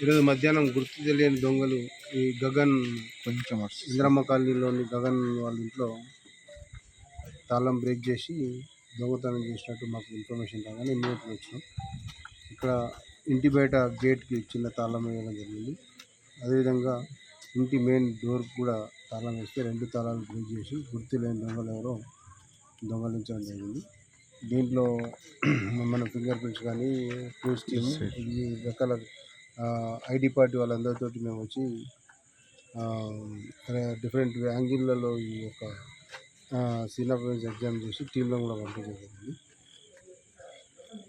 ఈరోజు మధ్యాహ్నం గుర్తు తెలియని దొంగలు ఈ గగన్ కొంచెం ఇంద్రమ్మ కాలనీలోని గగన్ వాళ్ళ ఇంట్లో తాళం బ్రేక్ చేసి దొంగతనం చేసినట్టు మాకు ఇన్ఫర్మేషన్ రాగానే ఇమ్మీడియట్గా వచ్చినాం. ఇక్కడ ఇంటి బయట గేట్కి చిన్న తాళం వేయడం జరిగింది. అదేవిధంగా ఇంటి మెయిన్ డోర్కి కూడా తాళం వేస్తే 2 తాళాలు బ్రేక్ చేసి గుర్తు లేని దొంగలు ఎవరో దొంగలించడం జరిగింది. దీంట్లో మన ఫింగర్ ప్రింట్స్ కానీ క్లూస్ టీమ్ ఈ రకాల ఐడి పార్టీ వాళ్ళందరితో మేము వచ్చి డిఫరెంట్ యాంగిల్లలో ఈ యొక్క సీన్ ఆఫ్ ఎగ్జామ్ చేసి టీంలో కూడా పంపించడం జరిగింది.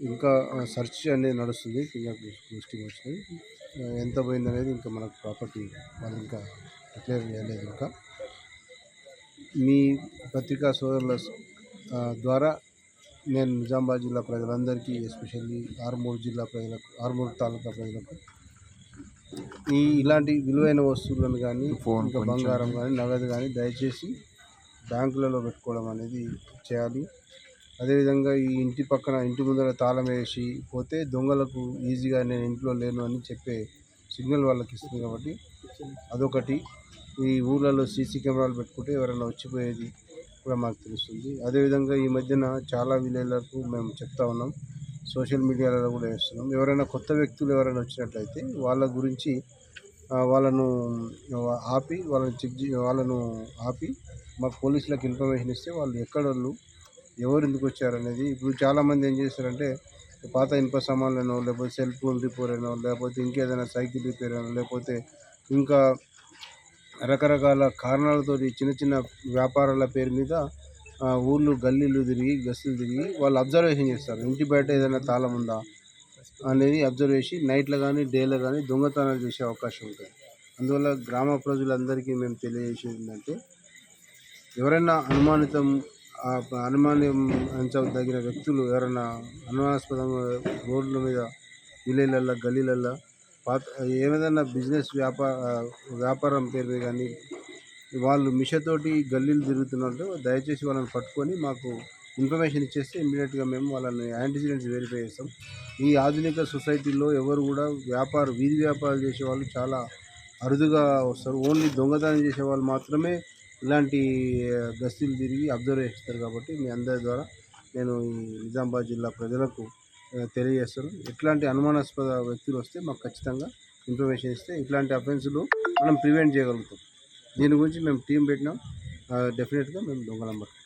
ఇంకా సెర్చ్ అనేది నడుస్తుంది. ఫింగర్ ప్రింట్స్ టీమ్ వచ్చినాయి. ఎంత పోయింది అనేది ఇంకా మనకు ప్రాపర్టీ వాళ్ళు ఇంకా డిక్లేర్ చేయలేదు. ఇంకా మీ పత్రికా సోదరుల ద్వారా నేను నిజామాబాద్ జిల్లా ప్రజలందరికీ, ఎస్పెషల్లీ ఆర్మూర్ జిల్లా ప్రజలకు, ఆర్మూర్ తాలూకా ప్రజలకు ఇలాంటి విలువైన వస్తువులను కానీ ఇంకా బంగారం కానీ నగదు కానీ దయచేసి బ్యాంకులలో పెట్టుకోవడం అనేది చేయాలి. అదేవిధంగా ఈ ఇంటి పక్కన ఇంటి ముందర తాళం వేసి పోతే దొంగలకు ఈజీగా నేను ఇంట్లో లేను అని చెప్పే సిగ్నల్ వాళ్ళకి ఇస్తుంది. కాబట్టి అదొకటి. ఈ ఊళ్ళలో సీసీ కెమెరాలు పెట్టుకుంటే ఎవరైనా వచ్చిపోయేది కూడా మాకు తెలుస్తుంది. అదేవిధంగా ఈ మధ్యన చాలా విలేజ్లకు మేము చెప్తా ఉన్నాం, సోషల్ మీడియాలో కూడా వేస్తున్నాం. ఎవరైనా కొత్త వ్యక్తులు ఎవరైనా వచ్చినట్లయితే వాళ్ళ గురించి వాళ్ళను ఆపి మాకు పోలీసులకు ఇన్ఫర్మేషన్ ఇస్తే వాళ్ళు ఎక్కడోళ్ళు ఎవరు ఎందుకు వచ్చారనేది. ఇప్పుడు చాలామంది ఏం చేస్తారంటే పాత ఇనుప సామాన్లను, లేకపోతే సెల్ ఫోన్ రిపేర్ అయినో, లేకపోతే ఇంకేదైనా సైకిల్ రిపేర్ అయినో, లేకపోతే ఇంకా రకరకాల కారణాలతో చిన్న చిన్న వ్యాపారాల పేరు మీద ఊళ్ళు గల్లీలు తిరిగి గస్తులు తిరిగి వాళ్ళు అబ్జర్వేషన్ చేస్తారు. ఇంటి బయట ఏదైనా తాళం ఉందా అనేది అబ్జర్వ్ చేసి నైట్లో కానీ డేలో కానీ దొంగతనాలు చేసే అవకాశం ఉంటుంది. అందువల్ల గ్రామ ప్రజలందరికీ మేము తెలియజేసేది ఏంటంటే ఎవరైనా అనుమానించదగిన వ్యక్తులు ఎవరైనా అనుమానాస్పదంగా రోడ్ల మీద విలేజ్లల్లో గల్లీలల్లో ఏదైనా బిజినెస్ వ్యాపారం పేరు మీద కానీ వాళ్ళు మిషతోటి గల్లీలు తిరుగుతున్నట్టు దయచేసి వాళ్ళని పట్టుకొని మాకు ఇన్ఫర్మేషన్ ఇచ్చేస్తే ఇమ్మీడియట్గా మేము వాళ్ళని యాంటిసిడెంట్స్ వెరిఫై చేస్తాం. ఈ ఆధునిక సొసైటీలో ఎవరు కూడా వీధి వ్యాపారాలు చేసేవాళ్ళు చాలా అరుదుగా వస్తారు. ఓన్లీ దొంగతనం చేసేవాళ్ళు మాత్రమే ఇలాంటి గస్తీలు తిరిగి అబ్జర్వ్ చేస్తారు. కాబట్టి మీ అందరి ద్వారా నేను ఈ నిజామాబాద్ జిల్లా ప్రజలకు తెలియజేస్తాను. ఎట్లాంటి అనుమానాస్పద వ్యక్తులు వస్తే మాకు ఖచ్చితంగా ఇన్ఫర్మేషన్ ఇస్తే ఇట్లాంటి అఫెన్స్లు మనం ప్రివెంట్ చేయగలుగుతాం. దీని గురించి మేము టీం పెట్టినాం. డెఫినెట్గా మేము దొంగలం పట్టుకుంటాం.